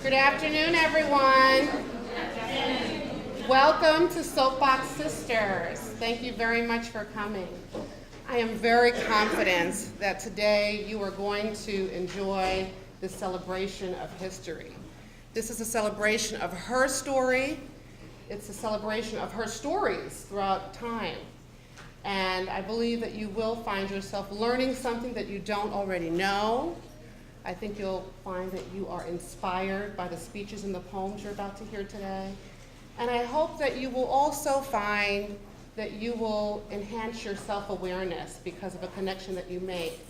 Good afternoon, everyone. Welcome to Soapbox Sisters. Thank you very much for coming. I am very confident that today you are going to enjoy this celebration of history. This is a celebration of her story. It's a celebration of her stories throughout time. And I believe that you will find yourself learning something that you don't already know. I think you'll find that you are inspired by the speeches and the poems you're about to hear today. And I hope that you will also find that you will enhance your self-awareness because of a connection that you make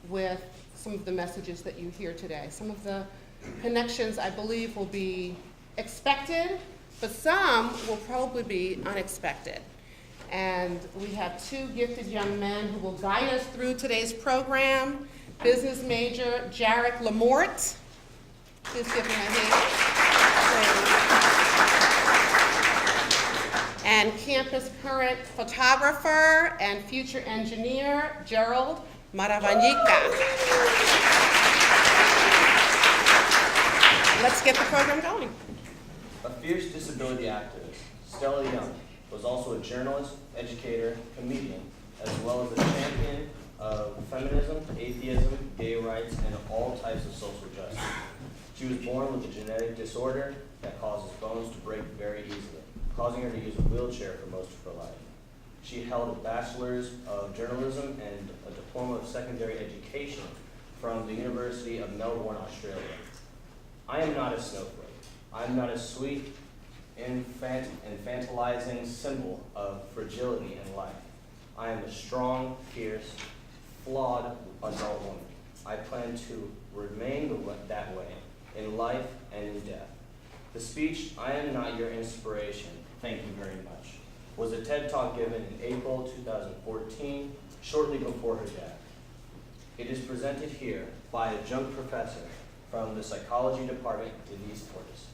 with some of the messages that you hear today. Some of the connections, I believe, will be expected, but some will probably be unexpected. And we have two gifted young men who will guide us through today's program. Business major Jarek Lamort. Please give him a hand. And campus current photographer and future engineer Gerald Maravanyika. Let's get the program going. A fierce disability activist, Stella Young was also a journalist, educator, comedian, as well as a champion of feminism, atheism, gay rights, and all types of social justice. She was born with a genetic disorder that causes bones to break very easily, causing her to use a wheelchair for most of her life. She held a bachelor's of journalism and a diploma of secondary education from the University of Melbourne, Australia. I am not a snowflake. I am not a sweet, infantilizing symbol of fragility in life. I am a strong, fierce, flawed adult woman. I plan to remain that way in life and in death. The speech, "I am not your inspiration, thank you very much," was a TED Talk given in April 2014, shortly before her death. It is presented here by adjunct professor from the psychology department, Denise Portis.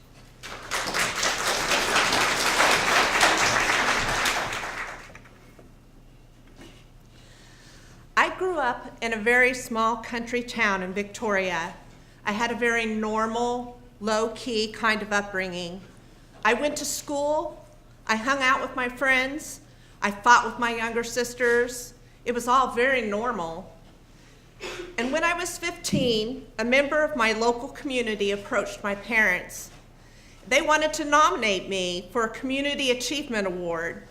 I grew up in a very small country town in Victoria. I had a very normal, low-key kind of upbringing. I went to school, I hung out with my friends, I fought with my younger sisters. It was all very normal. And when I was 15, a member of my local community approached my parents. They wanted to nominate me for a Community Achievement Award.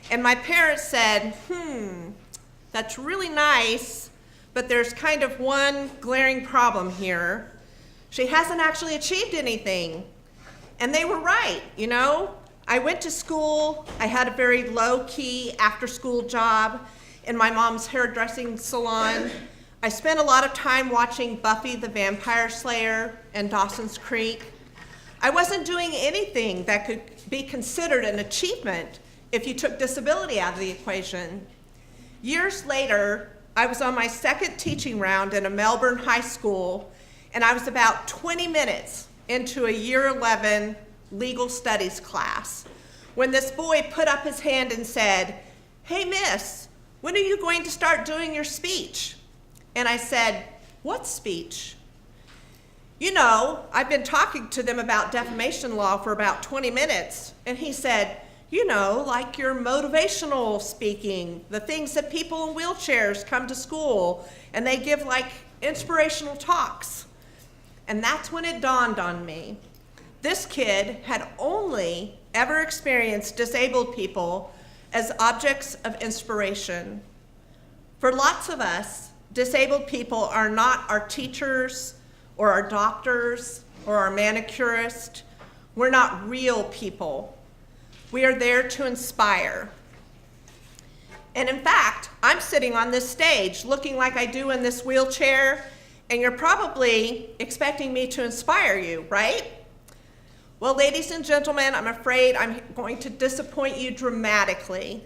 And my parents said, that's really nice, but there's kind of one glaring problem here. She hasn't actually achieved anything. And they were right, you know? I went to school, I had a very low-key after-school job in my mom's hairdressing salon. I spent a lot of time watching Buffy the Vampire Slayer and Dawson's Creek. I wasn't doing anything that could be considered an achievement if you took disability out of the equation. Years later, I was on my second teaching round in a Melbourne high school, and I was about 20 minutes into a year 11 legal studies class when this boy put up his hand and said, "Hey, miss, when are you going to start doing your speech?" And I said, "What speech?" "You know, I've been talking to them about defamation law for about 20 minutes. And he said, "You know, like your motivational speaking, the things that people in wheelchairs come to school and they give like inspirational talks." And that's when it dawned on me. This kid had only ever experienced disabled people as objects of inspiration. For lots of us, disabled people are not our teachers or our doctors or our manicurists. We're not real people. We are there to inspire. And in fact, I'm sitting on this stage looking like I do in this wheelchair, and you're probably expecting me to inspire you, right? Well, ladies and gentlemen, I'm afraid I'm going to disappoint you dramatically.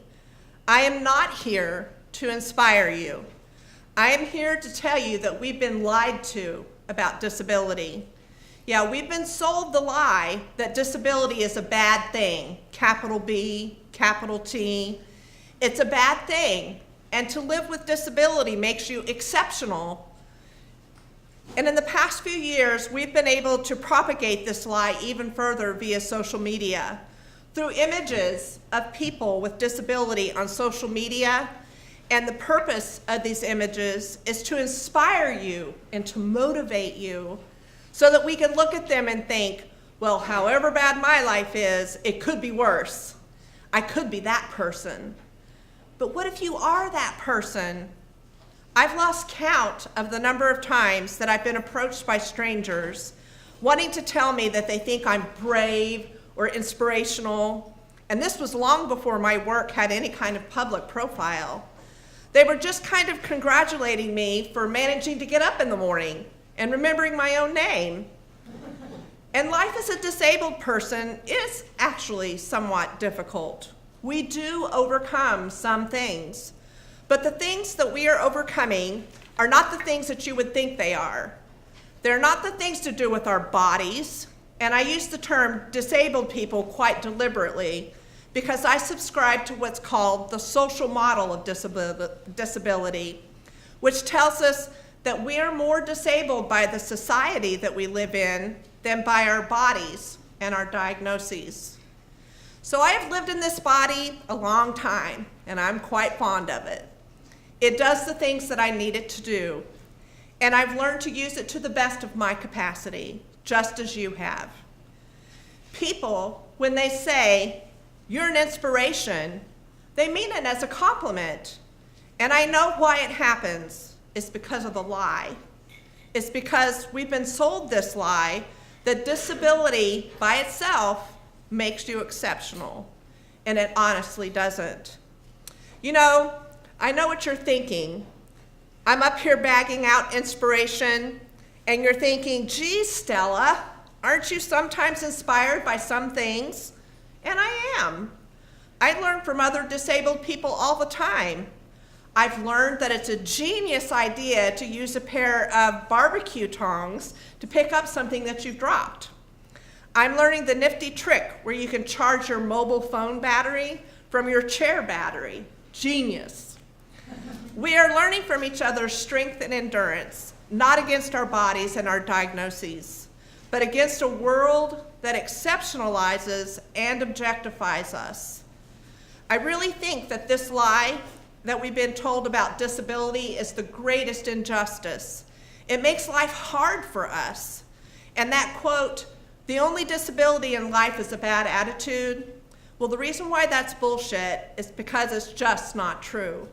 I am not here to inspire you. I am here to tell you that we've been lied to about disability. Yeah, we've been sold the lie that disability is a bad thing, capital B, capital T. It's a bad thing, and to live with disability makes you exceptional. And in the past few years, we've been able to propagate this lie even further via social media. Through images of people with disability on social media, and the purpose of these images is to inspire you and to motivate you so that we can look at them and think, well, however bad my life is, it could be worse. I could be that person. But what if you are that person? I've lost count of the number of times that I've been approached by strangers wanting to tell me that they think I'm brave or inspirational, and this was long before my work had any kind of public profile. They were just kind of congratulating me for managing to get up in the morning and remembering my own name. And life as a disabled person is actually somewhat difficult. We do overcome some things, but the things that we are overcoming are not the things that you would think they are. They're not the things to do with our bodies, and I use the term disabled people quite deliberately because I subscribe to what's called the social model of disability, which tells us that we are more disabled by the society that we live in than by our bodies and our diagnoses. So I have lived in this body a long time, and I'm quite fond of it. It does the things that I need it to do, and I've learned to use it to the best of my capacity, just as you have. People, when they say, "You're an inspiration," they mean it as a compliment. And I know why it happens. It's because of the lie. It's because we've been sold this lie that disability by itself makes you exceptional, and it honestly doesn't. You know, I know what you're thinking. I'm up here bagging out inspiration, and you're thinking, geez, Stella, aren't you sometimes inspired by some things? And I am. I learn from other disabled people all the time. I've learned that it's a genius idea to use a pair of barbecue tongs to pick up something that you've dropped. I'm learning the nifty trick where you can charge your mobile phone battery from your chair battery. Genius. We are learning from each other's strength and endurance, not against our bodies and our diagnoses, but against a world that exceptionalizes and objectifies us. I really think that this lie that we've been told about disability is the greatest injustice. It makes life hard for us. And that quote, "The only disability in life is a bad attitude," well, the reason why that's bullshit is because it's just not true.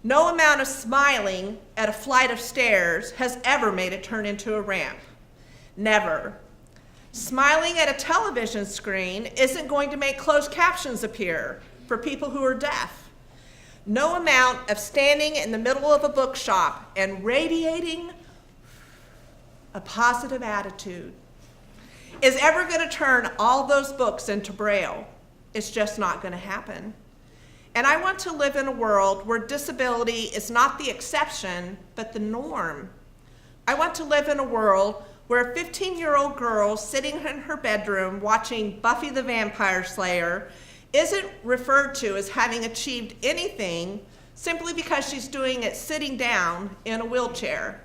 No amount of smiling at a flight of stairs has ever made it turn into a ramp. Never. Smiling at a television screen isn't going to make closed captions appear for people who are deaf. No amount of standing in the middle of a bookshop and radiating a positive attitude is ever going to turn all those books into Braille. It's just not going to happen. And I want to live in a world where disability is not the exception, but the norm. I want to live in a world where a 15-year-old girl sitting in her bedroom watching Buffy the Vampire Slayer isn't referred to as having achieved anything simply because she's doing it sitting down in a wheelchair.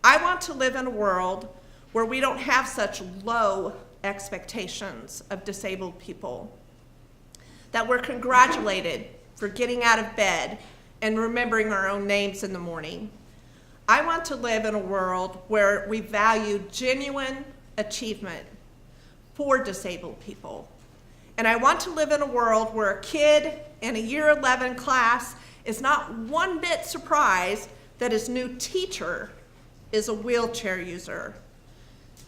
I want to live in a world where we don't have such low expectations of disabled people, that we're congratulated for getting out of bed and remembering our own names in the morning. I want to live in a world where we value genuine achievement for disabled people. And I want to live in a world where a kid in a year 11 class is not one bit surprised that his new teacher is a wheelchair user.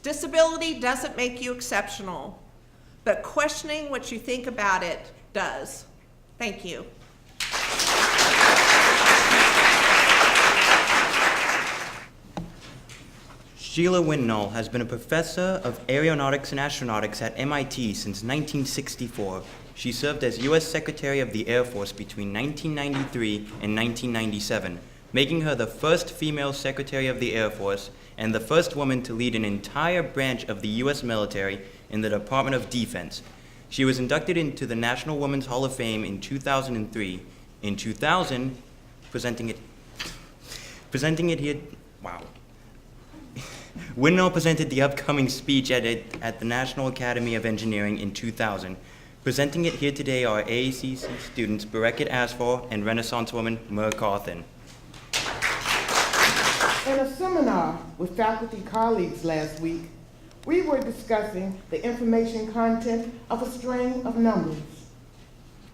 Disability doesn't make you exceptional, but questioning what you think about it does. Thank you. Sheila Windnull has been a professor of aeronautics and astronautics at MIT since 1964. She served as U.S. Secretary of the Air Force between 1993 and 1997, making her the first female Secretary of the Air Force and the first woman to lead an entire branch of the U.S. military in the Department of Defense. She was inducted into the National Women's Hall of Fame in 2003. In 2000, presenting it here, wow. Winnell presented the upcoming speech at the National Academy of Engineering in 2000. Presenting it here today are AACC students Berekit Asfar and Renaissance woman Mer Carthen. In a seminar with faculty colleagues last week, we were discussing the information content of a string of numbers.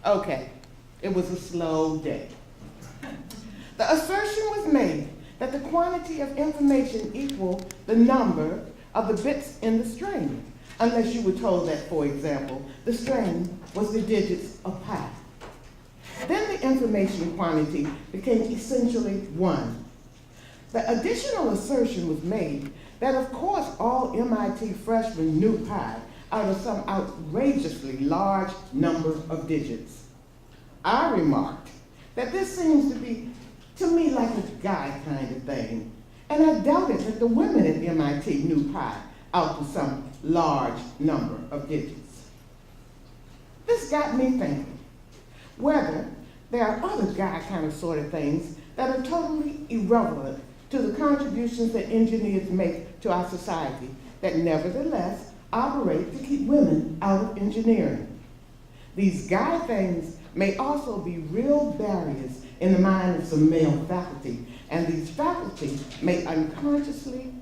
Okay, it was a slow day. The assertion was made that the quantity of information equaled the number of the bits in the string, unless you were told that, for example, the string was the digits of pi. Then the information quantity became essentially 1. The additional assertion was made that of course all MIT freshmen knew pi out of some outrageously large number of digits. I remarked that this seems to be, to me, like a guy kind of thing, and I doubted that the women at MIT knew pi out to some large number of digits. This got me thinking whether there are other guy kind of sort of things that are totally irrelevant to the contributions that engineers make to our society that nevertheless operate to keep women out of engineering. These guy things may also be real barriers in the mind of some male faculty, and these faculty may unconsciously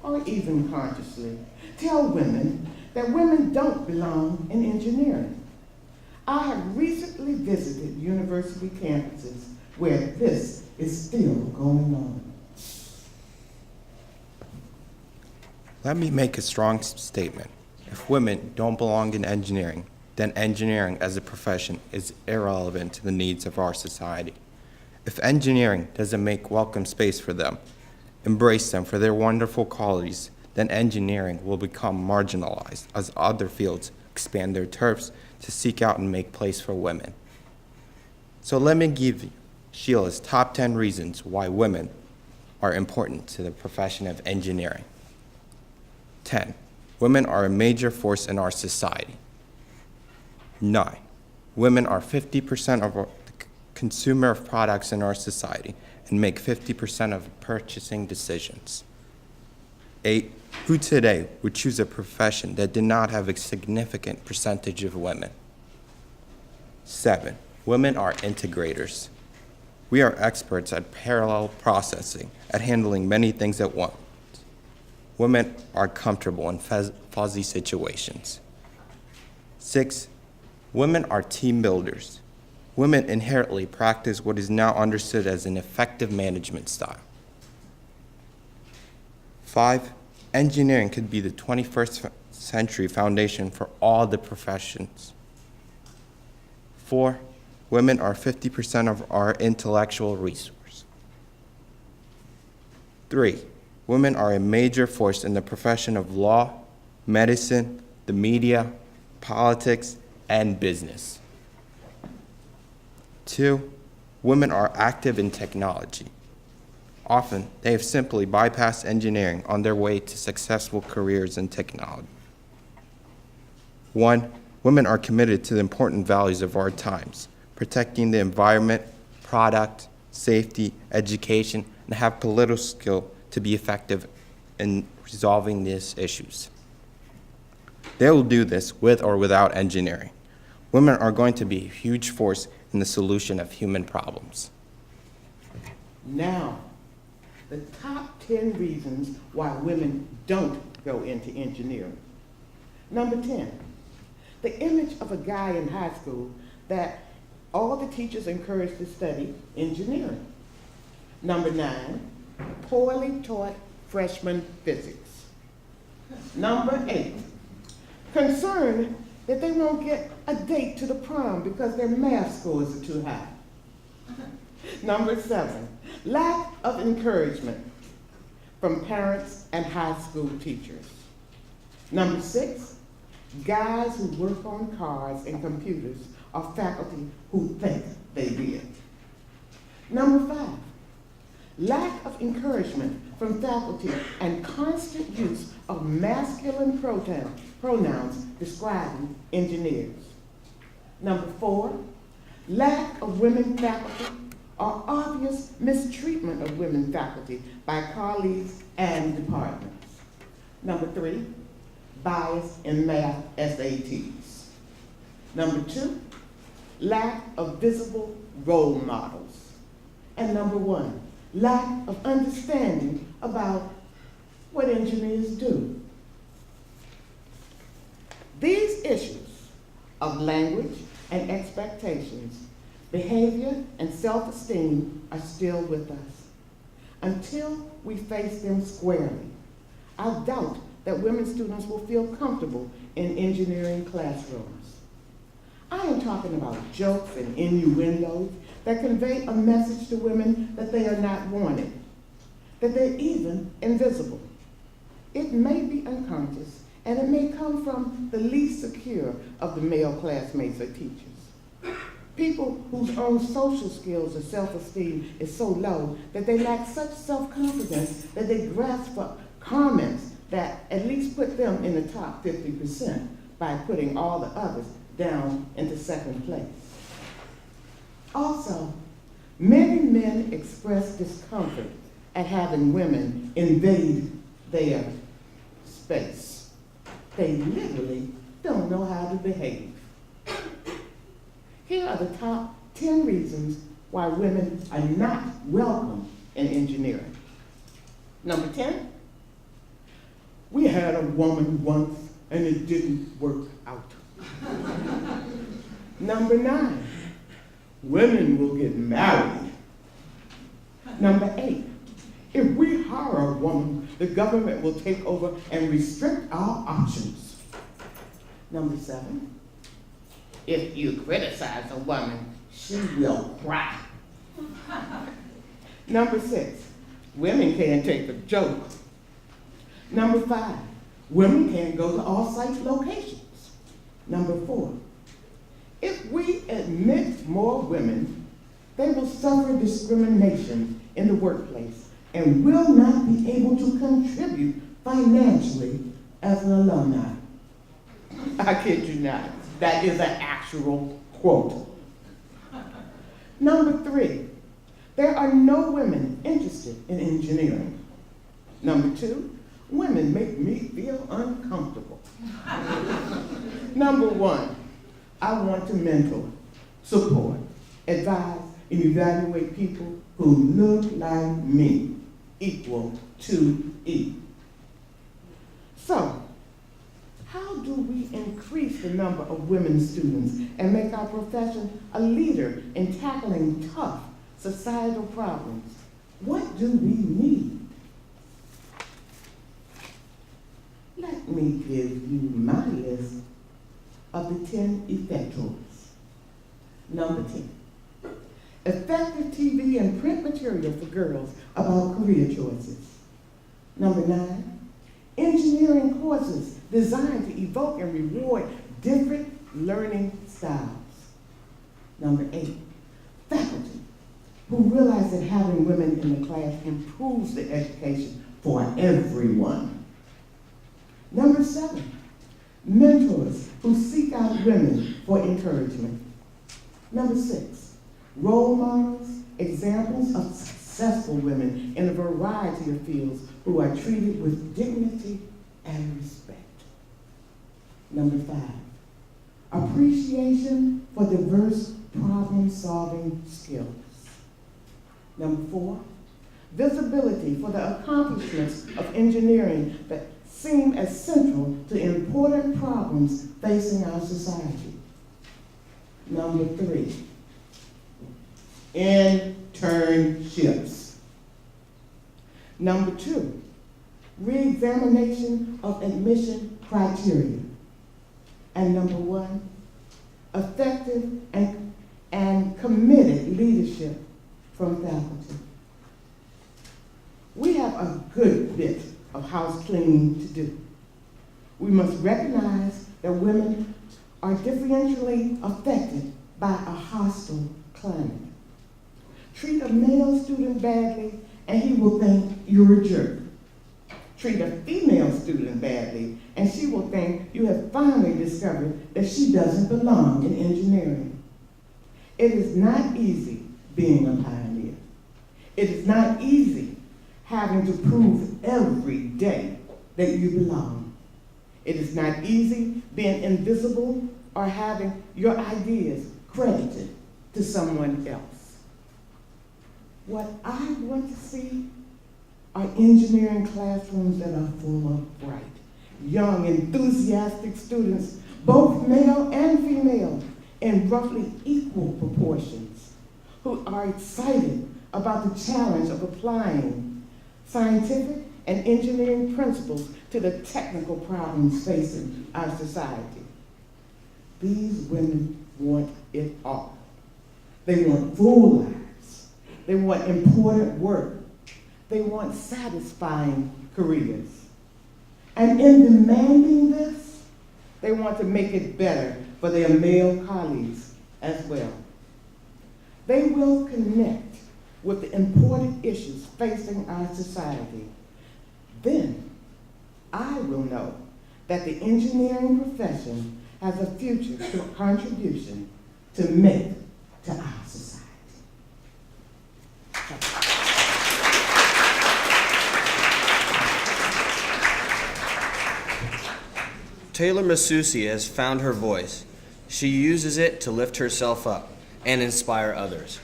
or even consciously tell women that women don't belong in engineering. I have recently visited university campuses where this is still going on. Let me make a strong statement. If women don't belong in engineering, then engineering as a profession is irrelevant to the needs of our society. If engineering doesn't make welcome space for them, embrace them for their wonderful qualities, then engineering will become marginalized as other fields expand their turfs to seek out and make place for women. So let me give you Sheila's top 10 reasons why women are important to the profession of engineering. 10. Women are a major force in our society. 9. Women are 50% of the consumer of products in our society and make 50% of purchasing decisions. 8. Who today would choose a profession that did not have a significant percentage of women? 7. Women are integrators. We are experts at parallel processing, at handling many things at once. Women are comfortable in fuzzy situations. 6. Women are team builders. Women inherently practice what is now understood as an effective management style. 5. Engineering could be the 21st century foundation for all the professions. 4. Women are 50% of our intellectual resource. 3. Women are a major force in the profession of law, medicine, the media, politics, and business. 2. Women are active in technology. Often, they have simply bypassed engineering on their way to successful careers in technology. 1. Women are committed to the important values of our times, protecting the environment, product, safety, education, and have political skill to be effective in resolving these issues. They will do this with or without engineering. Women are going to be a huge force in the solution of human problems. Now, the top 10 reasons why women don't go into engineering. Number 10, the image of a guy in high school that all the teachers encourage to study engineering. Number 9, poorly taught freshman physics. Number 8, concern that they won't get a date to the prom because their math scores are too high. Number 7, lack of encouragement from parents and high school teachers. Number 6, guys who work on cars and computers are faculty who think they did. Number 5, lack of encouragement from faculty and constant use of masculine pronouns describing engineers. Number 4, lack of women faculty or obvious mistreatment of women faculty by colleagues and departments. Number 3, bias in math SATs. Number 2, lack of visible role models. And number 1, lack of understanding about what engineers do. These issues of language and expectations, behavior and self-esteem are still with us. Until we face them squarely, I doubt that women students will feel comfortable in engineering classrooms. I am talking about jokes and innuendos that convey a message to women that they are not wanted, that they're even invisible. It may be unconscious, and it may come from the least secure of the male classmates or teachers. People whose own social skills or self-esteem is so low that they lack such self-confidence that they grasp for comments that at least put them in the top 50% by putting all the others down into second place. Also, many men express discomfort at having women invade their space. They literally don't know how to behave. Here are the top 10 reasons why women are not welcome in engineering. Number 10, we had a woman once and it didn't work out. Number 9, women will get married. Number 8, if we hire a woman, the government will take over and restrict our options. Number 7, if you criticize a woman, she will cry. Number 6, women can't take a joke. Number 5, women can't go to off-site locations. Number 4, if we admit more women, they will suffer discrimination in the workplace and will not be able to contribute financially as an alumni. I kid you not, that is an actual quote. Number 3, there are no women interested in engineering. Number 2, women make me feel uncomfortable. Number 1, I want to mentor, support, advise, and evaluate people who look like me, equal to E. So, how do we increase the number of women students and make our profession a leader in tackling tough societal problems? What do we need? Let me give you my list of the 10 effectors. Number 10, effective TV and print material for girls about career choices. Number 9, engineering courses designed to evoke and reward different learning styles. Number 8, faculty who realize that having women in the class improves the education for everyone. Number 7, mentors who seek out women for encouragement. Number 6, role models, examples of successful women in a variety of fields who are treated with dignity and respect. Number 5, appreciation for diverse problem-solving skills. Number 4, visibility for the accomplishments of engineering that seem as central to important problems facing our society. Number 3, internships. Number 2, re-examination of admission criteria. And number 1, effective and committed leadership from faculty. We have a good bit of house cleaning to do. We must recognize that women are differentially affected by a hostile climate. Treat a male student badly and he will think you're a jerk. Treat a female student badly and she will think you have finally discovered that she doesn't belong in engineering. It is not easy being a pioneer. It is not easy having to prove every day that you belong. It is not easy being invisible or having your ideas credited to someone else. What I want to see are engineering classrooms that are full of bright, young, enthusiastic students, both male and female, in roughly equal proportions, who are excited about the challenge of applying scientific and engineering principles to the technical problems facing our society. These women want it all. They want full lives. They want important work. They want satisfying careers. And in demanding this, they want to make it better for their male colleagues as well. They will connect with the important issues facing our society. Then I will know that the engineering profession has a future contribution to make to our society. Taylor Masusi has found her voice. She uses it to lift herself up and inspire others.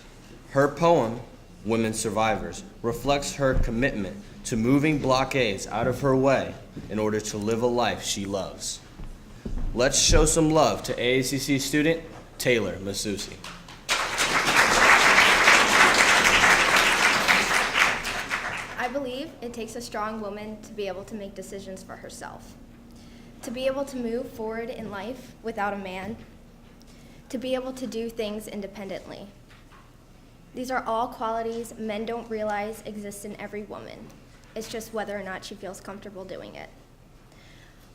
Her poem, Women Survivors, reflects her commitment to moving blockades out of her way in order to live a life she loves. Let's show some love to AACC student Taylor Masusi. I believe it takes a strong woman to be able to make decisions for herself, to be able to move forward in life without a man, to be able to do things independently. These are all qualities men don't realize exist in every woman. It's just whether or not she feels comfortable doing it.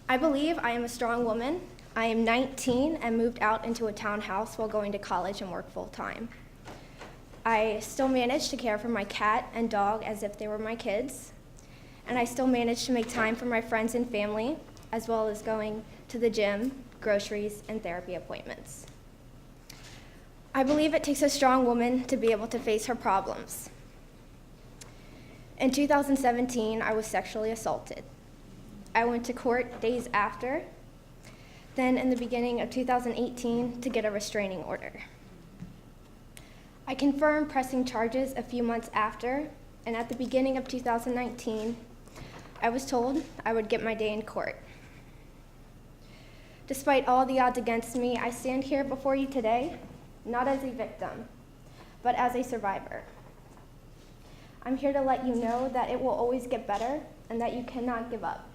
I believe I am a strong woman. I am 19 and moved out into a townhouse while going to college and work full time. I still manage to care for my cat and dog as if they were my kids, and I still manage to make time for my friends and family, as well as going to the gym, groceries, and therapy appointments. I believe it takes a strong woman to be able to face her problems. In 2017, I was sexually assaulted. I went to court days after, then in the beginning of 2018 to get a restraining order. I confirmed pressing charges a few months after, and at the beginning of 2019, I was told I would get my day in court. Despite all the odds against me, I stand here before you today, not as a victim, but as a survivor. I'm here to let you know that it will always get better and that you cannot give up.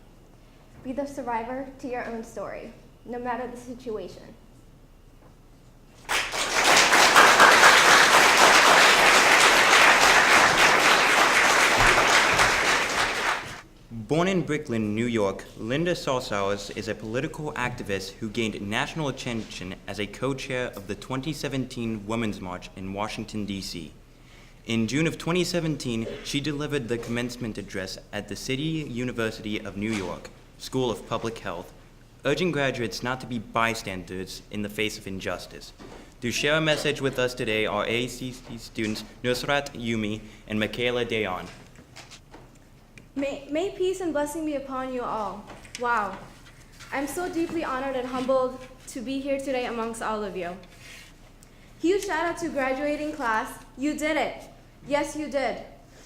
Be the survivor to your own story, no matter the situation. Born in Brooklyn, New York, Linda Sarsauers is a political activist who gained national attention as a co-chair of the 2017 Women's March in Washington, D.C. In June of 2017, she delivered the commencement address at the City University of New York School of Public Health, urging graduates not to be bystanders in the face of injustice. To share a message with us today are AACC students Nusrat Yumi and Michaela Dayon. May peace and blessing be upon you all. Wow. I'm so deeply honored and humbled to be here today amongst all of you. Huge shout out to graduating class. You did it. Yes, you did.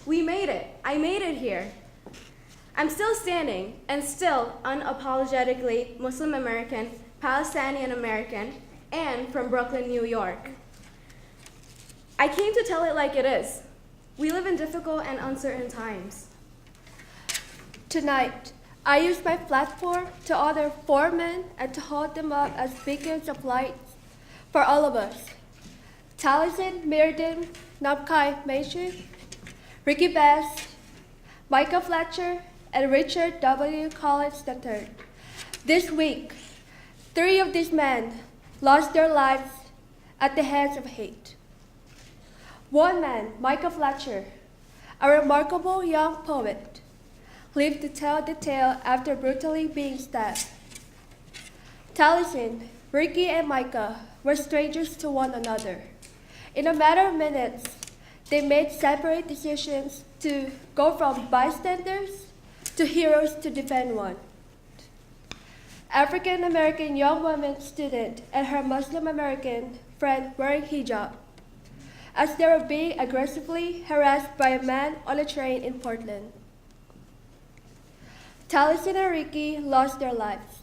We made it. I made it here. I'm still standing and still unapologetically Muslim American, Palestinian American, and from Brooklyn, New York. I came to tell it like it is. We live in difficult and uncertain times. Tonight, I use my platform to honor 4 men and to hold them up as beacons of light for all of us. Taliesin Mirden Nabkai Mason, Ricky Best, Micah Fletcher, and Richard W. Collins III. This week, 3 of these men lost their lives at the hands of hate. One man, Micah Fletcher, a remarkable young poet, lived to tell the tale after brutally being stabbed. Taliesin, Ricky, and Micah were strangers to one another. In a matter of minutes, they made separate decisions to go from bystanders to heroes to defend one. African American young woman student and her Muslim American friend wearing hijab as they were being aggressively harassed by a man on a train in Portland. Taliesin and Ricky lost their lives,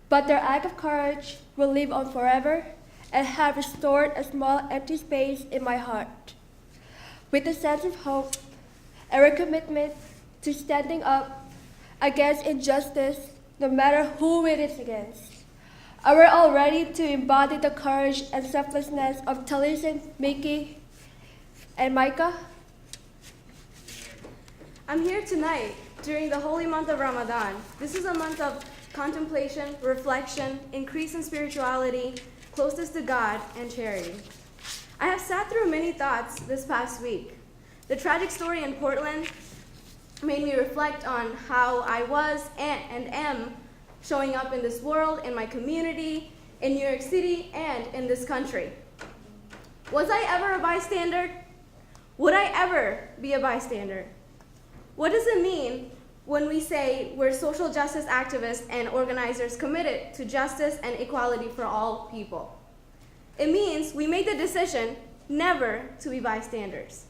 but their act of courage will live on forever and have restored a small empty space in my heart with a sense of hope and a commitment to standing up against injustice no matter who it is against. Are we all ready to embody the courage and selflessness of Taliesin, Mickey, and Micah? I'm here tonight during the holy month of Ramadan. This is a month of contemplation, reflection, increase in spirituality, closeness to God, and charity. I have sat through many thoughts this past week. The tragic story in Portland made me reflect on how I was and am showing up in this world, in my community, in New York City, and in this country. Was I ever a bystander? Would I ever be a bystander? What does it mean when we say we're social justice activists and organizers committed to justice and equality for all people? It means we made the decision never to be bystanders.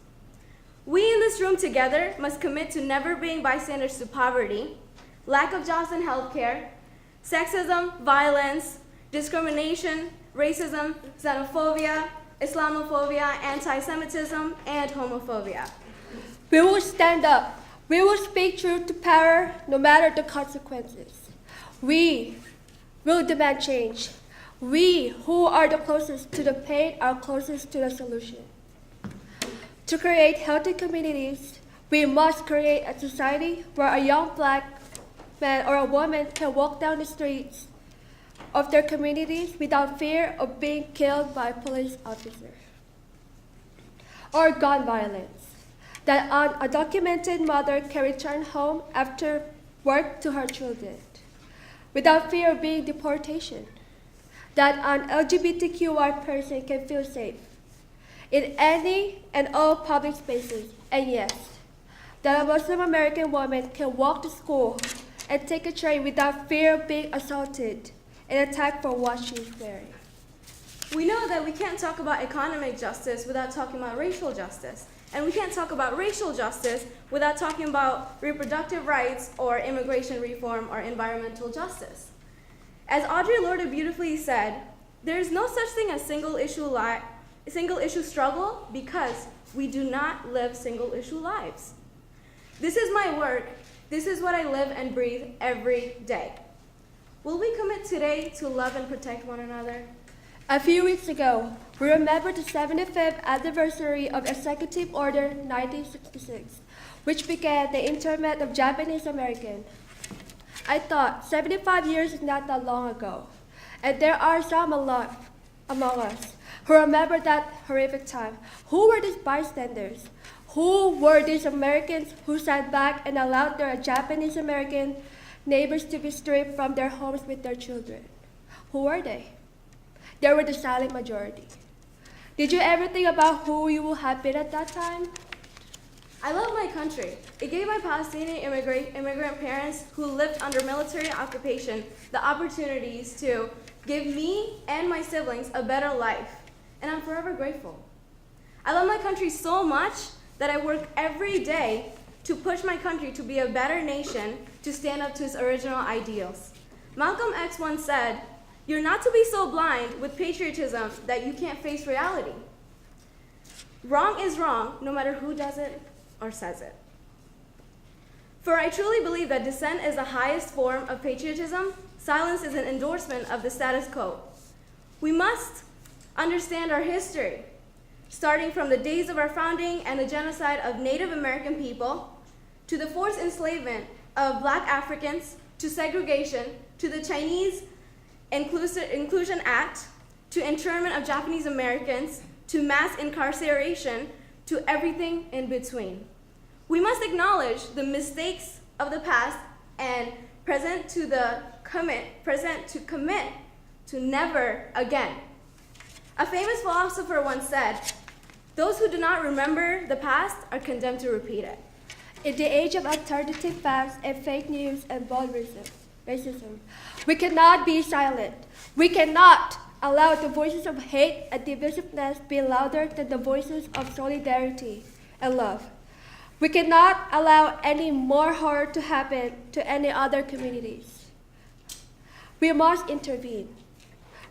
We in this room together must commit to never being bystanders to poverty, lack of jobs and healthcare, sexism, violence, discrimination, racism, xenophobia, Islamophobia, anti-Semitism, and homophobia. We will stand up. We will speak truth to power no matter the consequences. We will demand change. We who are the closest to the pain are closest to the solution. To create healthy communities, we must create a society where a young black man or a woman can walk down the streets of their communities without fear of being killed by a police officer or gun violence. That an undocumented mother can return home after work to her children without fear of being deportation. That an LGBTQI person can feel safe in any and all public spaces. And yes, that a Muslim American woman can walk to school and take a train without fear of being assaulted and attacked for what she's wearing. We know that we can't talk about economic justice without talking about racial justice. And we can't talk about racial justice without talking about reproductive rights or immigration reform or environmental justice. As Audre Lorde beautifully said, there is no such thing as single issue struggle because we do not live single issue lives. This is my work. This is what I live and breathe every day. Will we commit today to love and protect one another? A few weeks ago, we remembered the 75th anniversary of Executive Order 1966, which began the internment of Japanese Americans. I thought 75 years is not that long ago, and there are some among us who remember that horrific time. Who were these bystanders? Who were these Americans who sat back and allowed their Japanese American neighbors to be stripped from their homes with their children? Who were they? They were the silent majority. Did you ever think about who you would have been at that time? I love my country. It gave my Palestinian immigrant parents who lived under military occupation the opportunities to give me and my siblings a better life, and I'm forever grateful. I love my country so much that I work every day to push my country to be a better nation, to stand up to its original ideals. Malcolm X once said, "You're not to be so blind with patriotism that you can't face reality." Wrong is wrong, no matter who does it or says it. For I truly believe that dissent is the highest form of patriotism. Silence is an endorsement of the status quo. We must understand our history, starting from the days of our founding and the genocide of Native American people, to the forced enslavement of Black Africans, to segregation, to the Chinese Inclusion Act, to internment of Japanese Americans, to mass incarceration, to everything in between. We must acknowledge the mistakes of the past and present to commit to never again. A famous philosopher once said, "Those who do not remember the past are condemned to repeat it." In the age of alternative facts and fake news and bold racism, we cannot be silent. We cannot allow the voices of hate and divisiveness be louder than the voices of solidarity and love. We cannot allow any more harm to happen to any other communities. We must intervene.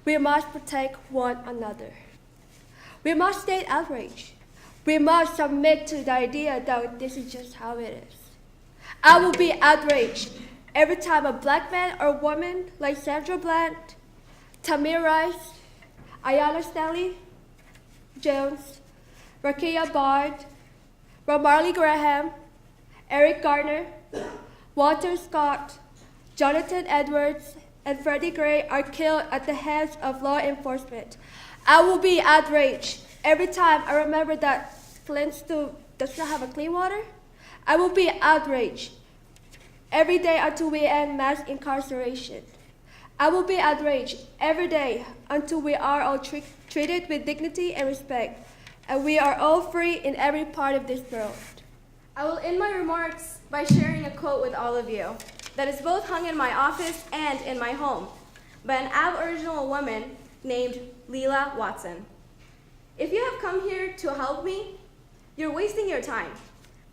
We must protect one another. We must state outrage. We must submit to the idea that this is just how it is. I will be outraged every time a black man or woman like Sandra Bland, Tamir Rice, Ayanna Stanley Jones, Rakia Bard, Marley Graham, Eric Garner, Walter Scott, Jonathan Edwards, and Freddie Gray are killed at the hands of law enforcement. I will be outraged every time I remember that Flint still does not have a clean water. I will be outraged every day until we end mass incarceration. I will be outraged every day until we are all treated with dignity and respect, and we are all free in every part of this world. I will end my remarks by sharing a quote with all of you that is both hung in my office and in my home by an Aboriginal woman named Leela Watson. If you have come here to help me, you're wasting your time.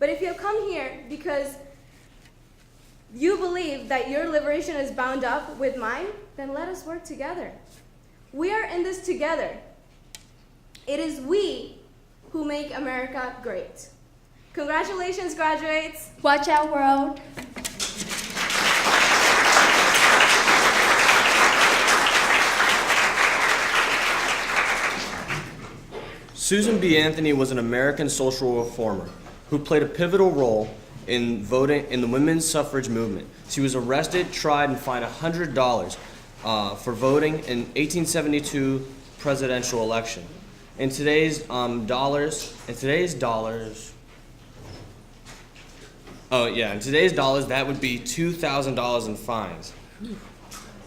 But if you have come here because you believe that your liberation is bound up with mine, then let us work together. We are in this together. It is we who make America great. Congratulations, graduates. Watch out, world. Susan B. Anthony was an American social reformer who played a pivotal role in voting in the women's suffrage movement. She was arrested, tried, and fined $100 for voting in 1872 presidential election. In today's dollars, that would be $2,000 in fines.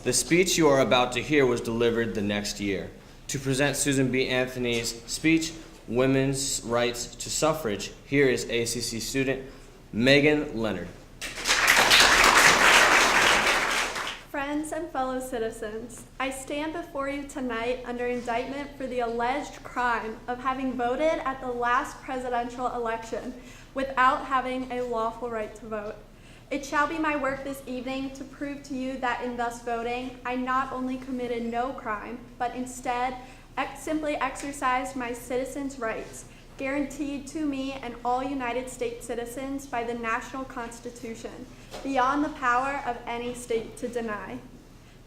The speech you are about to hear was delivered the next year. To present Susan B. Anthony's speech, Women's Rights to Suffrage, here is AACC student Megan Leonard. Friends and fellow citizens, I stand before you tonight under indictment for the alleged crime of having voted at the last presidential election without having a lawful right to vote. It shall be my work this evening to prove to you that in thus voting, I not only committed no crime, but instead simply exercised my citizens' rights, guaranteed to me and all United States citizens by the national Constitution, beyond the power of any state to deny.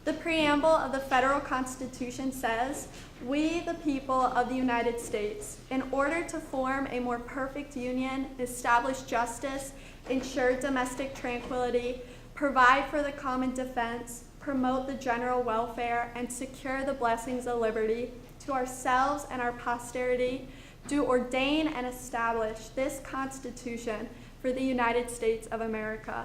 The preamble of the federal Constitution says, "We, the people of the United States, in order to form a more perfect union, establish justice, ensure domestic tranquility, provide for the common defense, promote the general welfare, and secure the blessings of liberty to ourselves and our posterity, do ordain and establish this Constitution for the United States of America."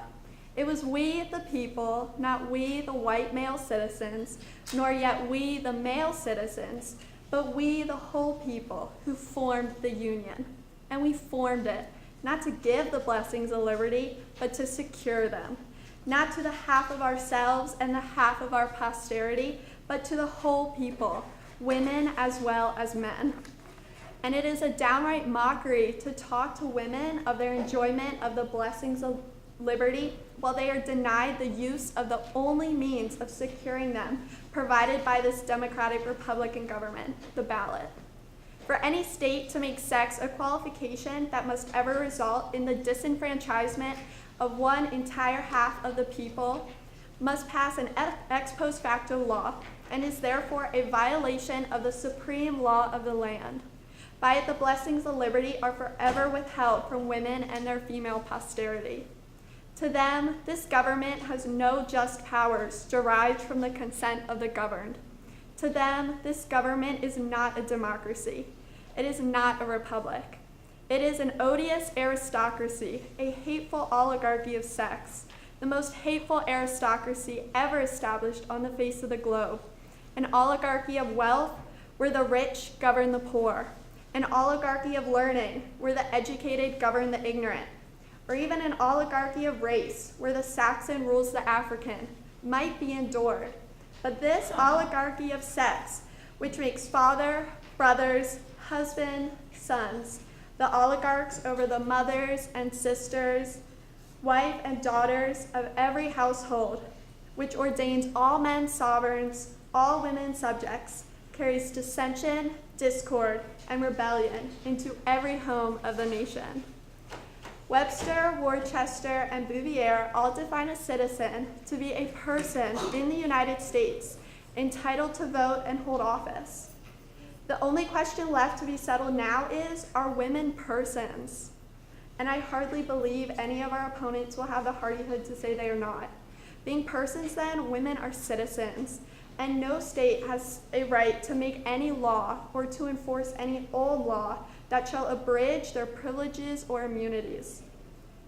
It was we, the people, not we, the white male citizens, nor yet we, the male citizens, but we, the whole people, who formed the Union. And we formed it, not to give the blessings of liberty, but to secure them. Not to the half of ourselves and the half of our posterity, but to the whole people, women as well as men. And it is a downright mockery to talk to women of their enjoyment of the blessings of liberty while they are denied the use of the only means of securing them provided by this democratic Republican government, the ballot. For any state to make sex a qualification that must ever result in the disenfranchisement of one entire half of the people must pass an ex post facto law and is therefore a violation of the supreme law of the land. By it, the blessings of liberty are forever withheld from women and their female posterity. To them, this government has no just powers derived from the consent of the governed. To them, this government is not a democracy. It is not a republic. It is an odious aristocracy, a hateful oligarchy of sex, the most hateful aristocracy ever established on the face of the globe, an oligarchy of wealth where the rich govern the poor, an oligarchy of learning where the educated govern the ignorant, or even an oligarchy of race where the Saxon rules the African, might be endured. But this oligarchy of sex, which makes father, brothers, husband, sons, the oligarchs over the mothers and sisters, wife and daughters of every household, which ordains all men sovereigns, all women subjects, carries dissension, discord, and rebellion into every home of the nation. Webster, Worcester, and Bouvier all define a citizen to be a person in the United States entitled to vote and hold office. The only question left to be settled now is, are women persons? And I hardly believe any of our opponents will have the hardihood to say they are not. Being persons then, women are citizens, and no state has a right to make any law or to enforce any old law that shall abridge their privileges or immunities.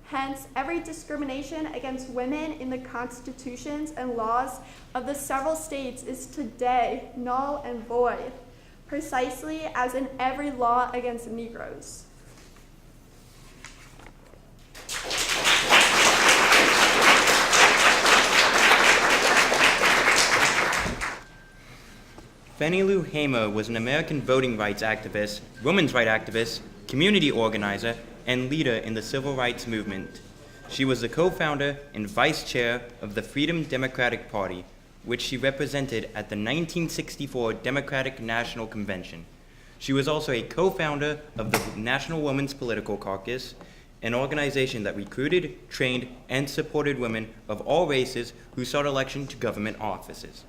Hence, every discrimination against women in the constitutions and laws of the several states is today null and void, precisely as in every law against Negroes. Fannie Lou Hamer was an American voting rights activist, women's rights activist, community organizer, and leader in the civil rights movement. She was the co-founder and vice chair of the Freedom Democratic Party, which she represented at the 1964 Democratic National Convention. She was also a co-founder of the National Women's Political Caucus, an organization that recruited, trained, and supported women of all races who sought election to government offices.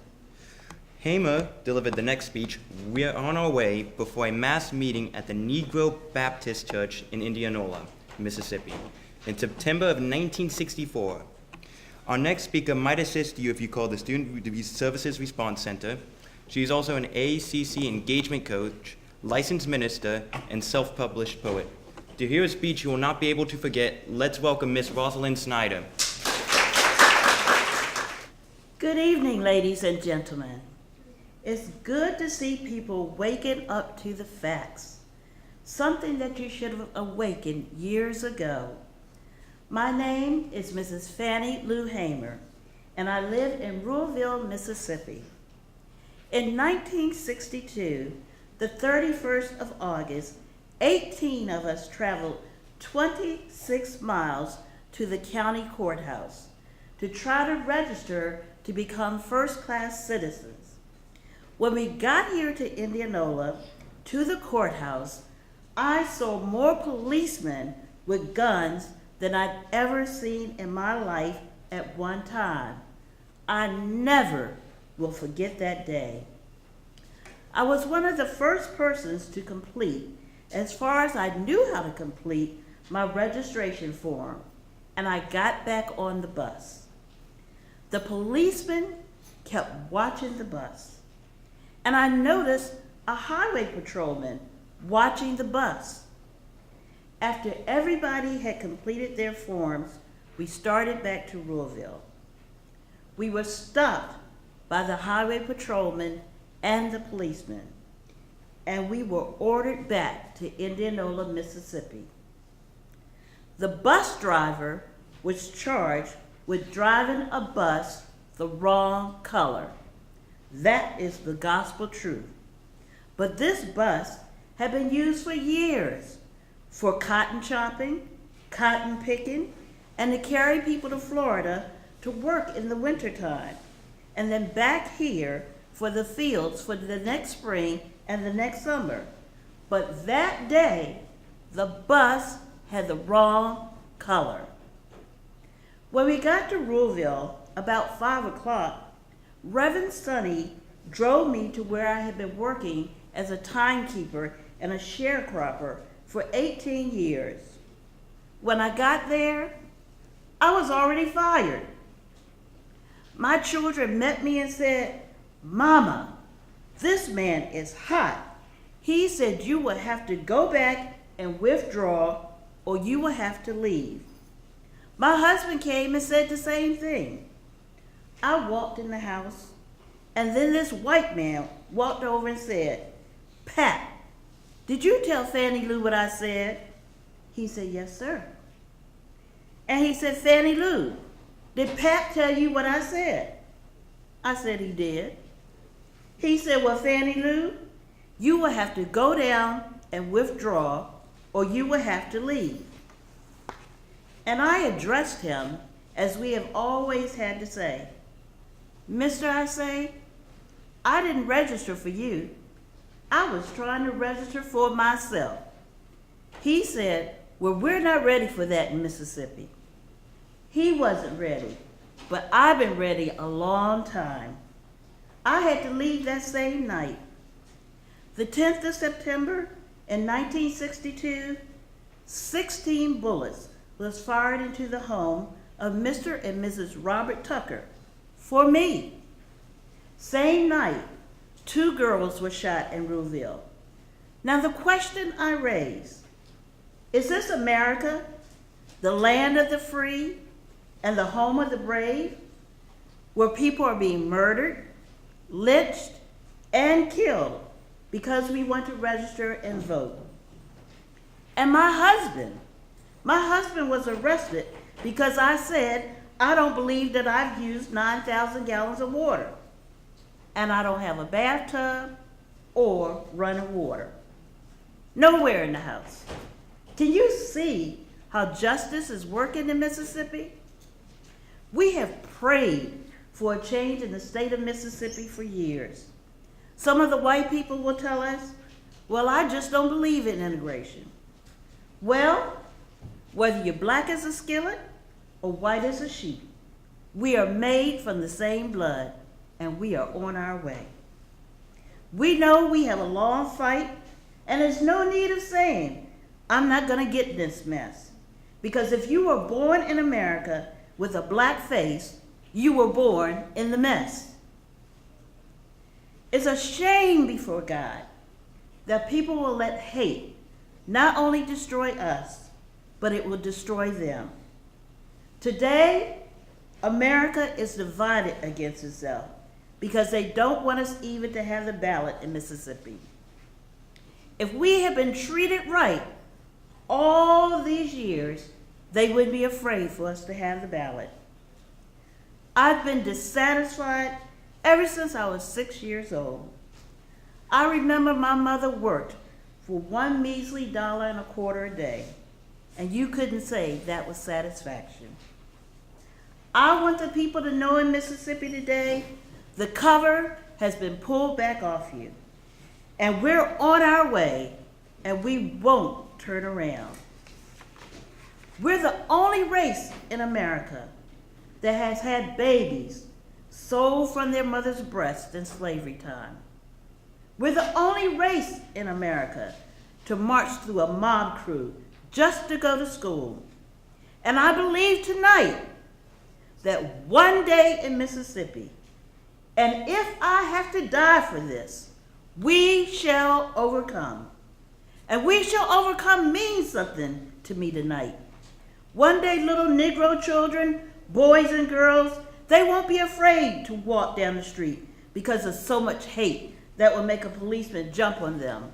Hamer delivered the next speech, "We're on our way," before a mass meeting at the Negro Baptist Church in Indianola, Mississippi, in September of 1964. Our next speaker might assist you if you call the Student Services Response Center. She is also an AACC engagement coach, licensed minister, and self-published poet. To hear a speech you will not be able to forget, let's welcome Miss Rosalind Snyder. Good evening, ladies and gentlemen. It's good to see people waking up to the facts, something that you should have awakened years ago. My name is Mrs. Fannie Lou Hamer, and I live in Ruralville, Mississippi. In 1962, the 31st of August, 18 of us traveled 26 miles to the county courthouse to try to register to become first-class citizens. When we got here to Indianola, to the courthouse, I saw more policemen with guns than I'd ever seen in my life at one time. I never will forget that day. I was one of the first persons to complete, as far as I knew how to complete, my registration form, and I got back on the bus. The policeman kept watching the bus, and I noticed a highway patrolman watching the bus. After everybody had completed their forms, we started back to Ruralville. We were stopped by the highway patrolman and the policeman, and we were ordered back to Indianola, Mississippi. The bus driver was charged with driving a bus the wrong color. That is the gospel truth. But this bus had been used for years for cotton chopping, cotton picking, and to carry people to Florida to work in the wintertime, and then back here for the fields for the next spring and the next summer. But that day, the bus had the wrong color. When we got to Ruralville, about 5 o'clock, Reverend Sonny drove me to where I had been working as a timekeeper and a sharecropper for 18 years. When I got there, I was already fired. My children met me and said, "Mama, this man is hot. He said you will have to go back and withdraw or you will have to leave." My husband came and said the same thing. I walked in the house, and then this white man walked over and said, "Pat, did you tell Fannie Lou what I said?" He said, "Yes, sir." And he said, Fannie Lou, did Pat tell you what I said? I said he did. He said, well, Fannie Lou, you will have to go down and withdraw, or you will have to leave. And I addressed him as we have always had to say, Mister, I say, I didn't register for you. I was trying to register for myself. He said, well, we're not ready for that in Mississippi. He wasn't ready, but I've been ready a long time. I had to leave that same night. The 10th of September in 1962, 16 bullets was fired into the home of Mr. and Mrs. Robert Tucker for me. Same night, 2 girls were shot in Rouville. Now the question I raise, is this America, the land of the free and the home of the brave, where people are being murdered, lynched, and killed because we want to register and vote? And my husband was arrested because I said, I don't believe that I've used 9,000 gallons of water. And I don't have a bathtub or running water. Nowhere in the house. Can you see how justice is working in Mississippi? We have prayed for a change in the state of Mississippi for years. Some of the white people will tell us, well, I just don't believe in integration. Well, whether you're black as a skillet or white as a sheep, we are made from the same blood, and we are on our way. We know we have a long fight, and there's no need of saying, I'm not gonna get in this mess. Because if you were born in America with a black face, you were born in the mess. It's a shame before God that people will let hate not only destroy us, but it will destroy them. Today, America is divided against itself because they don't want us even to have the ballot in Mississippi. If we had been treated right all these years, they wouldn't be afraid for us to have the ballot. I've been dissatisfied ever since I was 6 years old. I remember my mother worked for $1 measly $1.25 a day, and you couldn't say that was satisfaction. I want the people to know in Mississippi today, the cover has been pulled back off you, and we're on our way, and we won't turn around. We're the only race in America that has had babies sold from their mother's breast in slavery time. We're the only race in America to march through a mob crew just to go to school. And I believe tonight that one day in Mississippi, and if I have to die for this, we shall overcome. And we shall overcome means something to me tonight. One day little Negro children, boys and girls, they won't be afraid to walk down the street because of so much hate that will make a policeman jump on them.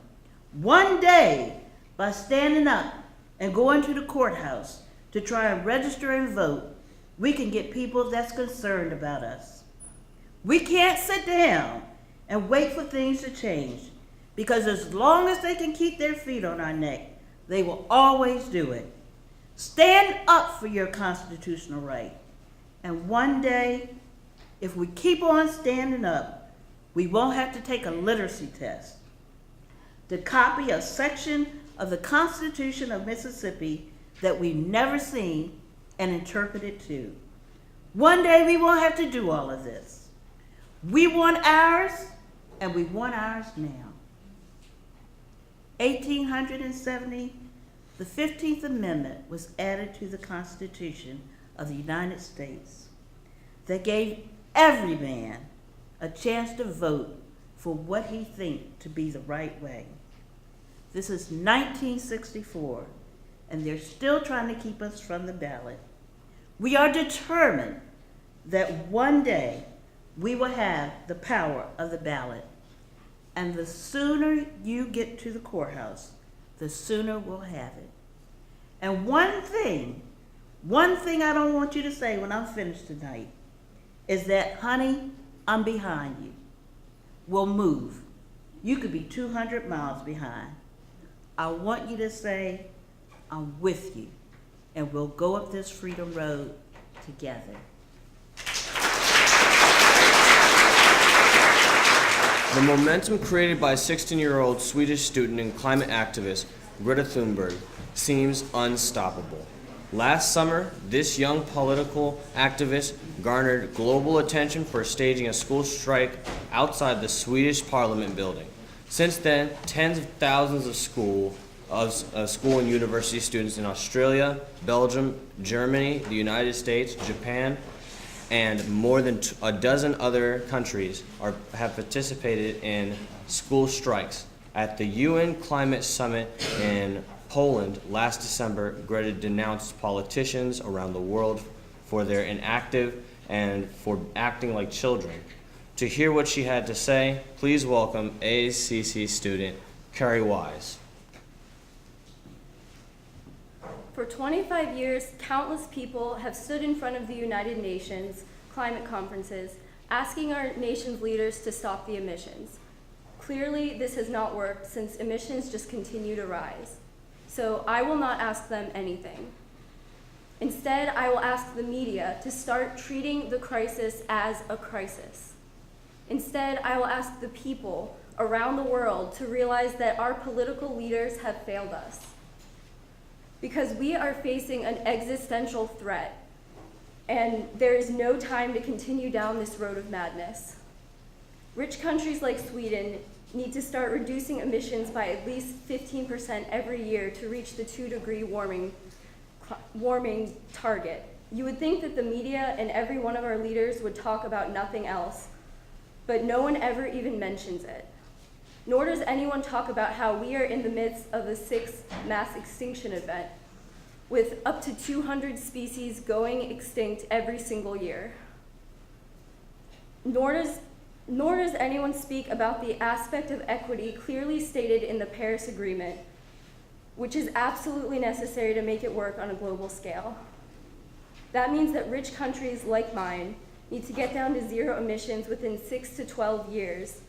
One day, by standing up and going to the courthouse to try and register and vote, we can get people that's concerned about us. We can't sit down and wait for things to change, because as long as they can keep their feet on our neck, they will always do it. Stand up for your constitutional right. And one day, if we keep on standing up, we won't have to take a literacy test to copy a section of the Constitution of Mississippi that we've never seen and interpret it to. One day we won't have to do all of this. We want ours, and we want ours now. 1870, the 15th Amendment was added to the Constitution of the United States that gave every man a chance to vote for what he thinks to be the right way. This is 1964, and they're still trying to keep us from the ballot. We are determined that one day we will have the power of the ballot. And the sooner you get to the courthouse, the sooner we'll have it. And one thing One thing I don't want you to say when I'm finished tonight is that, honey, I'm behind you. We'll move. You could be 200 miles behind. I want you to say, I'm with you, and we'll go up this freedom road together. The momentum created by 16-year-old Swedish student and climate activist Greta Thunberg seems unstoppable. Last summer, this young political activist garnered global attention for staging a school strike outside the Swedish Parliament building. Since then, tens of thousands of school and university students in Australia, Belgium, Germany, the United States, Japan, and more than a dozen other countries have participated in school strikes. At the UN Climate Summit in Poland last December, Greta denounced politicians around the world for their inactive and for acting like children. To hear what she had to say, please welcome AACC student Carrie Wise. For 25 years, countless people have stood in front of the United Nations climate conferences, asking our nation's leaders to stop the emissions. Clearly, this has not worked since emissions just continue to rise. So I will not ask them anything. Instead, I will ask the media to start treating the crisis as a crisis. Instead, I will ask the people around the world to realize that our political leaders have failed us. Because we are facing an existential threat, and there is no time to continue down this road of madness. Rich countries like Sweden need to start reducing emissions by at least 15% every year to reach the 2-degree warming target. You would think that the media and every one of our leaders would talk about nothing else, but no one ever even mentions it. Nor does anyone talk about how we are in the midst of the 6th mass extinction event, with up to 200 species going extinct every single year. Nor does anyone speak about the aspect of equity clearly stated in the Paris Agreement, which is absolutely necessary to make it work on a global scale. That means that rich countries like mine need to get down to zero emissions within 6 to 12 years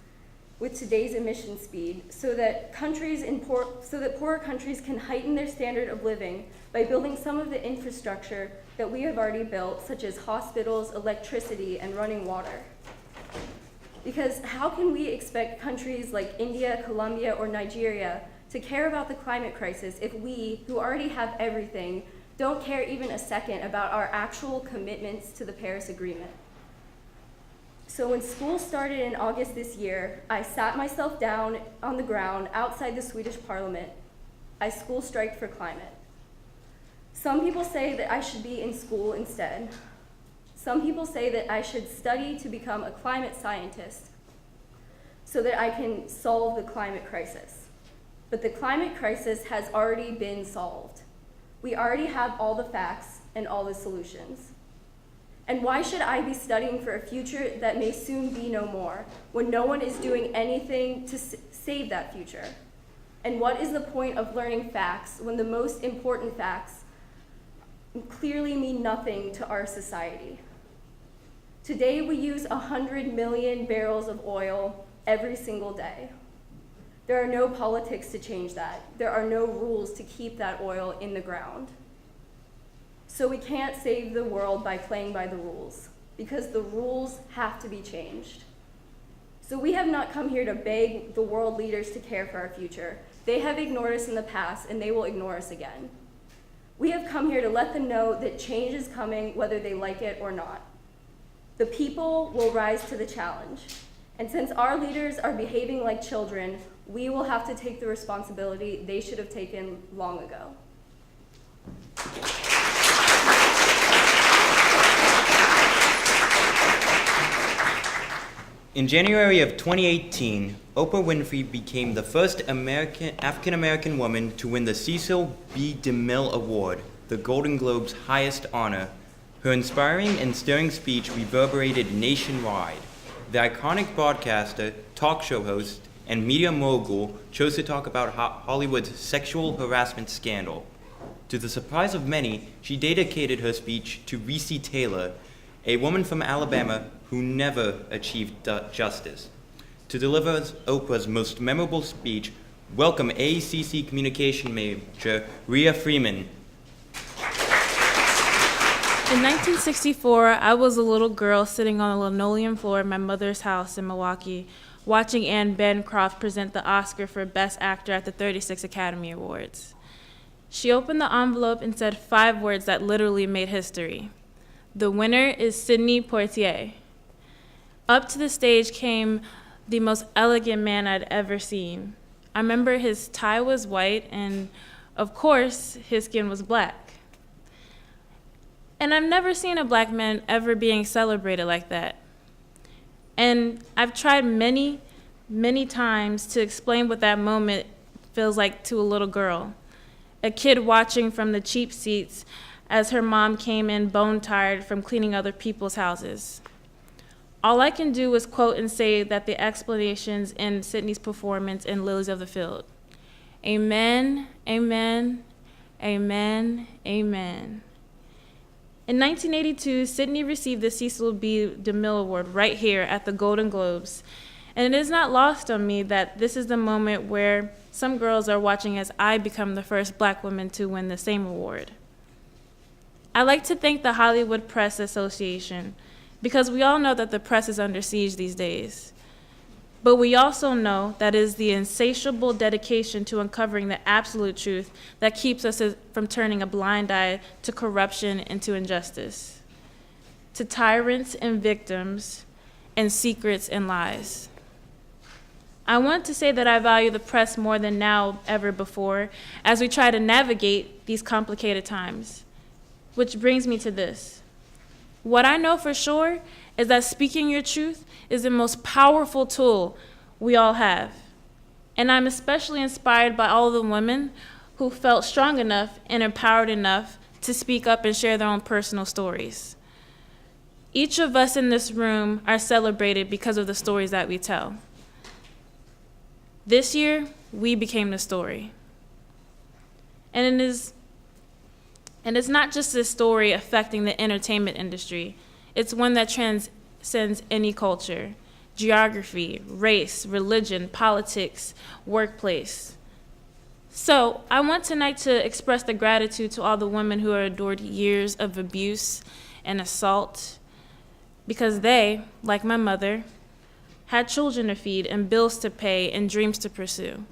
with today's emission speed, so that poorer countries can heighten their standard of living by building some of the infrastructure that we have already built, such as hospitals, electricity, and running water. Because how can we expect countries like India, Colombia, or Nigeria to care about the climate crisis if we, who already have everything, don't care even a second about our actual commitments to the Paris Agreement? So when school started in August this year, I sat myself down on the ground outside the Swedish Parliament. I school striked for climate. Some people say that I should be in school instead. Some people say that I should study to become a climate scientist so that I can solve the climate crisis. But the climate crisis has already been solved. We already have all the facts and all the solutions. And why should I be studying for a future that may soon be no more, when no one is doing anything to save that future? And what is the point of learning facts when the most important facts clearly mean nothing to our society? Today, we use 100 million barrels of oil every single day. There are no politics to change that. There are no rules to keep that oil in the ground. So we can't save the world by playing by the rules, because the rules have to be changed. So we have not come here to beg the world leaders to care for our future. They have ignored us in the past, and they will ignore us again. We have come here to let them know that change is coming, whether they like it or not. The people will rise to the challenge. And since our leaders are behaving like children, we will have to take the responsibility they should have taken long ago. In January of 2018, Oprah Winfrey became the first African-American woman to win the Cecil B. DeMille Award, the Golden Globe's highest honor. Her inspiring and stirring speech reverberated nationwide. The iconic broadcaster, talk show host, and media mogul chose to talk about Hollywood's sexual harassment scandal. To the surprise of many, she dedicated her speech to Reese Taylor, a woman from Alabama who never achieved justice. To deliver Oprah's most memorable speech, welcome AACC Communication Major Rhea Freeman. In 1964, I was a little girl sitting on the linoleum floor of my mother's house in Milwaukee, watching Anne Bancroft present the Oscar for Best Actor at the 36 Academy Awards. She opened the envelope and said 5 words that literally made history. The winner is Sidney Poitier. Up to the stage came the most elegant man I'd ever seen. I remember his tie was white and, of course, his skin was black. And I've never seen a black man ever being celebrated like that. And I've tried many, many times to explain what that moment feels like to a little girl, a kid watching from the cheap seats as her mom came in bone-tired from cleaning other people's houses. All I can do is quote and say that the explanations in Sidney's performance in Lilies of the Field. Amen, amen, amen, amen. In 1982, Sidney received the Cecil B. DeMille Award right here at the Golden Globes. And it is not lost on me that this is the moment where some girls are watching as I become the first black woman to win the same award. I'd like to thank the Hollywood Press Association, because we all know that the press is under siege these days. But we also know that it is the insatiable dedication to uncovering the absolute truth that keeps us from turning a blind eye to corruption and to injustice, to tyrants and victims, and secrets and lies. I want to say that I value the press more than now ever before as we try to navigate these complicated times, which brings me to this. What I know for sure is that speaking your truth is the most powerful tool we all have. And I'm especially inspired by all the women who felt strong enough and empowered enough to speak up and share their own personal stories. Each of us in this room are celebrated because of the stories that we tell. This year, we became the story. And it's not just a story affecting the entertainment industry. It's one that transcends any culture, geography, race, religion, politics, workplace. So I want tonight to express the gratitude to all the women who have endured years of abuse and assault, because they, like my mother, had children to feed and bills to pay and dreams to pursue.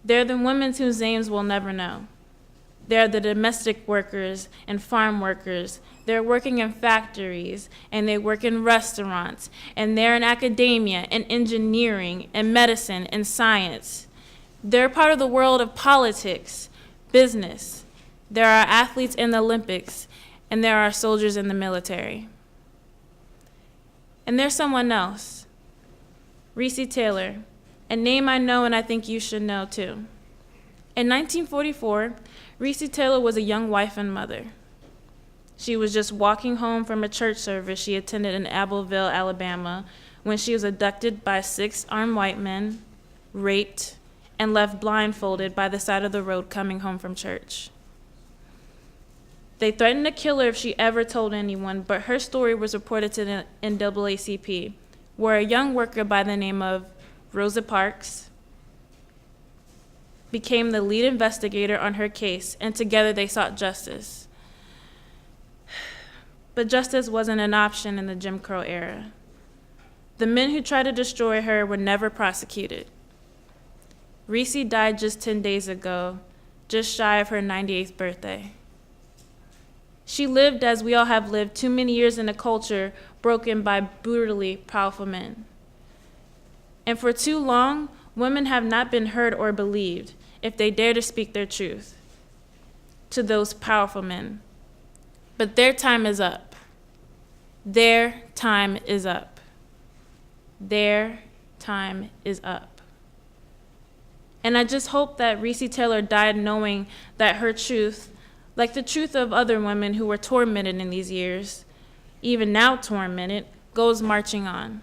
They're the women whose names we'll never know. They're the domestic workers and farm workers. They're working in factories, and they work in restaurants, and they're in academia and engineering and medicine and science. They're part of the world of politics, business. There are athletes in the Olympics, and there are soldiers in the military. And there's someone else, Reese Taylor, a name I know and I think you should know too. In 1944, Reese Taylor was a young wife and mother. She was just walking home from a church service she attended in Abbeville, Alabama, when she was abducted by 6 armed white men, raped, and left blindfolded by the side of the road coming home from church. They threatened to kill her if she ever told anyone, but her story was reported to the NAACP, where a young worker by the name of Rosa Parks became the lead investigator on her case, and together they sought justice. But justice wasn't an option in the Jim Crow era. The men who tried to destroy her were never prosecuted. Reese died just 10 days ago, just shy of her 98th birthday. She lived as we all have lived too many years in a culture broken by brutally powerful men. And for too long, women have not been heard or believed if they dare to speak their truth to those powerful men. But their time is up. Their time is up. Their time is up. And I just hope that Reese Taylor died knowing that her truth, like the truth of other women who were tormented in these years, even now tormented, goes marching on.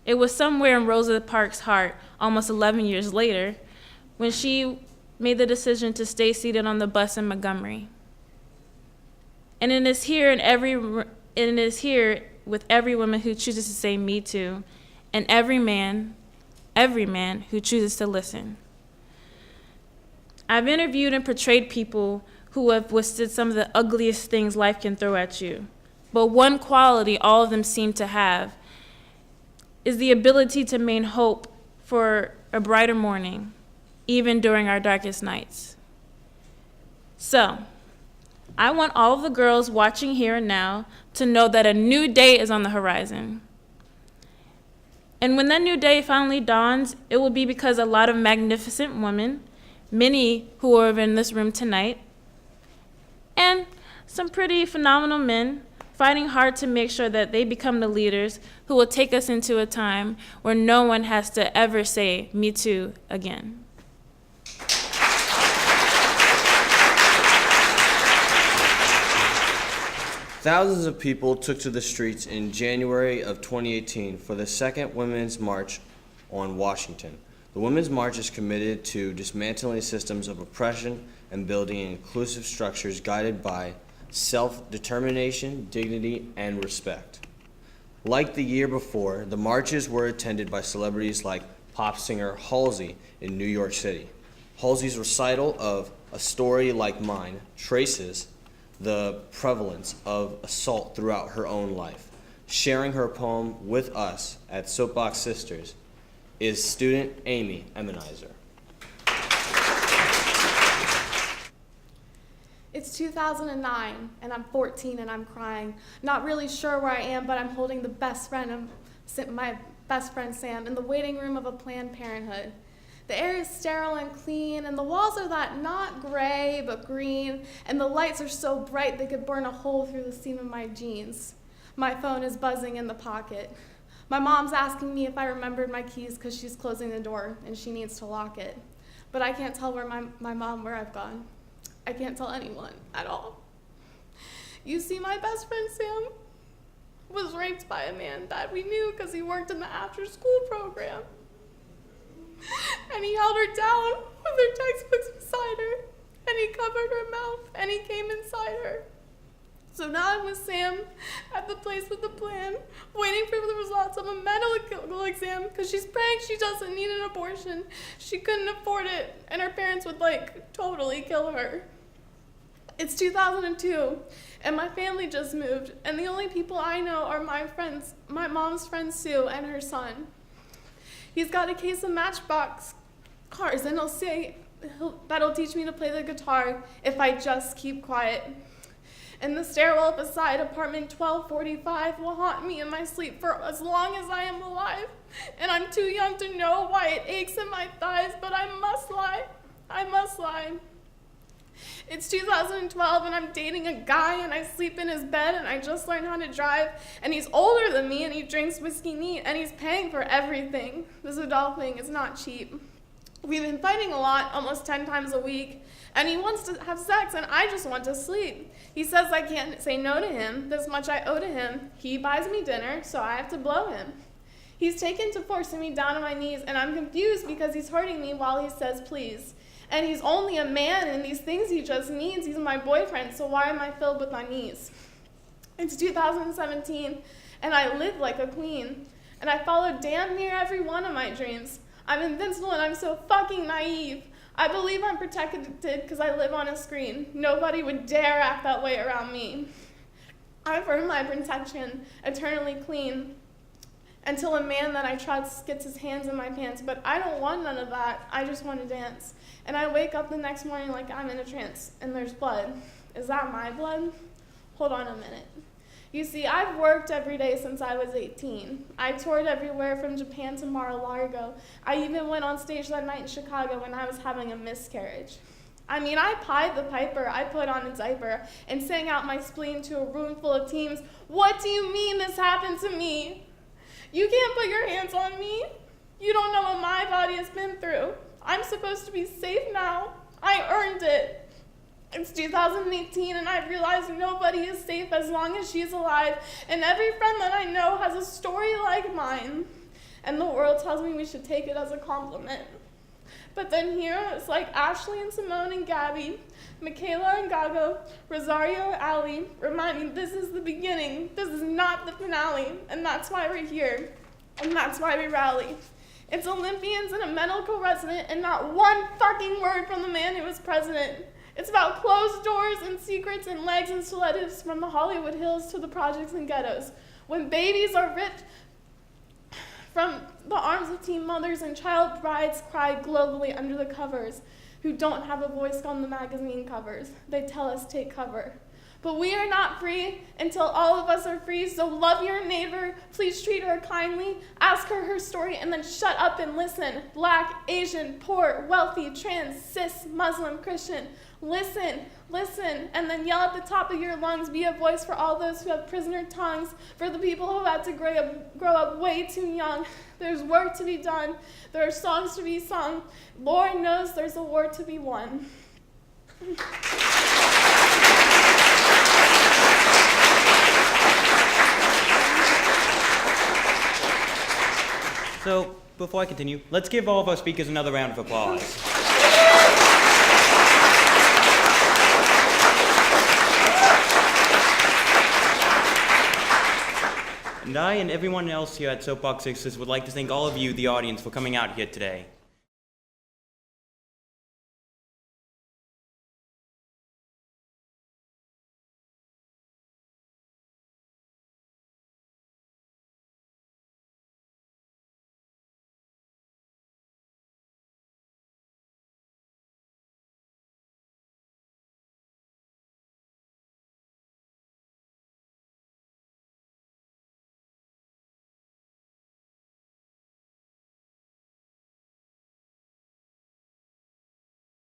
It was somewhere in Rosa Parks' heart, almost 11 years later, when she made the decision to stay seated on the bus in Montgomery. And it is here with every woman who chooses to say me too, and every man who chooses to listen. I've interviewed and portrayed people who have withstood some of the ugliest things life can throw at you. But one quality all of them seem to have is the ability to maintain hope for a brighter morning, even during our darkest nights. So, I want all of the girls watching here and now to know that a new day is on the horizon. And when that new day finally dawns, it will be because a lot of magnificent women, many who are in this room tonight, and some pretty phenomenal men fighting hard to make sure that they become the leaders who will take us into a time where no one has to ever say, "Me too," again. Thousands of people took to the streets in January of 2018 for the Second Women's March on Washington. The Women's March is committed to dismantling systems of oppression and building inclusive structures guided by self-determination, dignity, and respect. Like the year before, the marches were attended by celebrities like pop singer Halsey in New York City. Halsey's recital of A Story Like Mine traces the prevalence of assault throughout her own life. Sharing her poem with us at Soapbox Sisters is student Amy Emmenizer. It's 2009, and I'm 14, and I'm crying. Not really sure where I am, but I'm holding my best friend Sam, in the waiting room of a Planned Parenthood. The air is sterile and clean, and the walls are that not gray, but green, and the lights are so bright they could burn a hole through the seam of my jeans. My phone is buzzing in the pocket. My mom's asking me if I remembered my keys because she's closing the door, and she needs to lock it. But I can't tell where where I've gone. I can't tell anyone at all. You see, my best friend Sam was raped by a man that we knew because he worked in the after-school program. And he held her down with her textbooks beside her, and he covered her mouth, and he came inside her. So now I'm with Sam at the place with the plan, waiting for the results of a medical exam because she's praying she doesn't need an abortion. She couldn't afford it, and her parents would totally kill her. It's 2002, and my family just moved, and the only people I know are my mom's friend Sue and her son. He's got a case of Matchbox cars, and he'll say that'll teach me to play the guitar if I just keep quiet. And the stairwell beside apartment 1245 will haunt me in my sleep for as long as I am alive. And I'm too young to know why it aches in my thighs, but I must lie. I must lie. It's 2012, and I'm dating a guy, and I sleep in his bed, and I just learned how to drive, and he's older than me, and he drinks whiskey neat, and he's paying for everything. This adult thing is not cheap. We've been fighting a lot, almost 10 times a week, and he wants to have sex, and I just want to sleep. He says I can't say no to him, this much I owe to him. He buys me dinner, so I have to blow him. He's taken to forcing me down on my knees, and I'm confused because he's hurting me while he says please. And he's only a man, and these things he just needs. He's my boyfriend, so why am I filled with unease? It's 2017, and I live like a queen. And I follow damn near every one of my dreams. I'm invincible, and I'm so fucking naive. I believe I'm protected because I live on a screen. Nobody would dare act that way around me. I've earned my protection, eternally clean, until a man that I trust gets his hands in my pants. But I don't want none of that. I just want to dance. And I wake up the next morning like I'm in a trance, and there's blood. Is that my blood? Hold on a minute. You see, I've worked every day since I was 18. I toured everywhere from Japan to Mar-a-Lago. I even went on stage that night in Chicago when I was having a miscarriage. I mean, I pied the piper, I put on a diaper, and sang out my spleen to a room full of teens. What do you mean this happened to me? You can't put your hands on me. You don't know what my body has been through. I'm supposed to be safe now. I earned it. It's 2018, and I realize nobody is safe as long as she's alive, and every friend that I know has a story like mine, and the world tells me we should take it as a compliment. But then here it's like Ashley and Simone and Gabby, Michaela and Gago, Rosario and Ali, reminding this is the beginning, this is not the finale, and that's why we're here, and that's why we rally. It's Olympians and a medical resident, and not one fucking word from the man who was president. It's about closed doors and secrets and legs and stilettos from the Hollywood Hills to the projects and ghettos. When babies are ripped from the arms of teen mothers and child brides cry globally under the covers, who don't have a voice on the magazine covers. They tell us take cover. But we are not free until all of us are free, so love your neighbor, please treat her kindly, ask her story, and then shut up and listen. Black, Asian, poor, wealthy, trans, cis, Muslim, Christian, listen, listen, and then yell at the top of your lungs, be a voice for all those who have prisoner tongues, for the people who had to grow up way too young. There's work to be done, there are songs to be sung, Lord knows there's a war to be won. So, before I continue, let's give all of our speakers another round of applause. And I and everyone else here at Soapbox Sisters would like to thank all of you, the audience, for coming out here today.